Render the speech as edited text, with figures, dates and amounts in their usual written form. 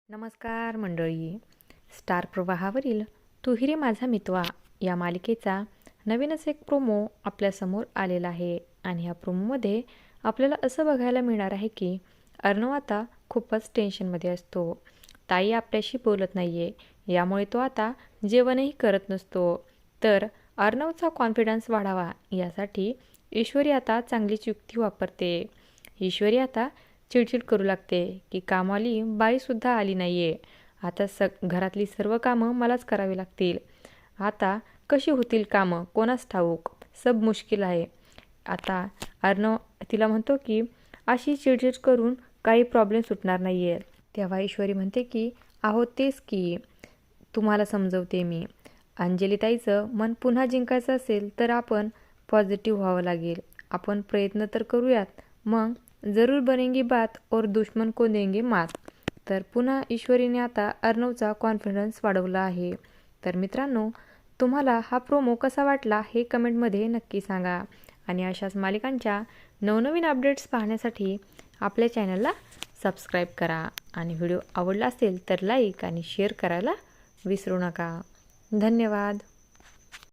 नमस्कार मंडळी. स्टार प्रवाहावरील तू ही रे माझा मितवा या मालिकेचा नवीनच एक प्रोमो आपल्यासमोर आलेला आहे आणि ह्या प्रोमोमध्ये आपल्याला असं बघायला मिळणार आहे की अर्णव आता खूपच टेन्शनमध्ये असतो. ताई आपल्याशी बोलत नाही आहे, यामुळे तो आता जेवणही करत नसतो. तर अर्णवचा कॉन्फिडन्स वाढावा यासाठी ईश्वरी आता चांगलीच युक्ती वापरते. ईश्वरी आता चिडचिड करू लागते की कामवाली बाईसुद्धा आली नाही आहे. आता घरातली सर्व कामं मलाच करावी लागतील. आता कशी होतील कामं कोणास ठाऊक, सब मुश्किल आहे. आता अर्णव तिला म्हणतो की अशी चिडचिड करून काही प्रॉब्लेम सुटणार नाही आहे. तेव्हा ईश्वरी म्हणते की अहो तेच की तुम्हाला समजवते मी. अंजलीताईचं मन पुन्हा जिंकायचं असेल तर आपण पॉझिटिव्ह व्हावं लागेल. आपण प्रयत्न तर करूयात, मग जरूर बनेंगी बात और दुश्मन को देंगे मात. तर पुन्हा ईश्वरीने आता अर्णवचा कॉन्फिडन्स वाढवला आहे. तर मित्रांनो, तुम्हाला हा प्रोमो कसा वाटला हे कमेंटमध्ये नक्की सांगा. आणि अशाच मालिकांच्या नवनवीन अपडेट्स पाहण्यासाठी आपल्या चॅनलला सबस्क्राईब करा. आणि व्हिडिओ आवडला असेल तर लाईक आणि शेअर करायला विसरू नका. धन्यवाद.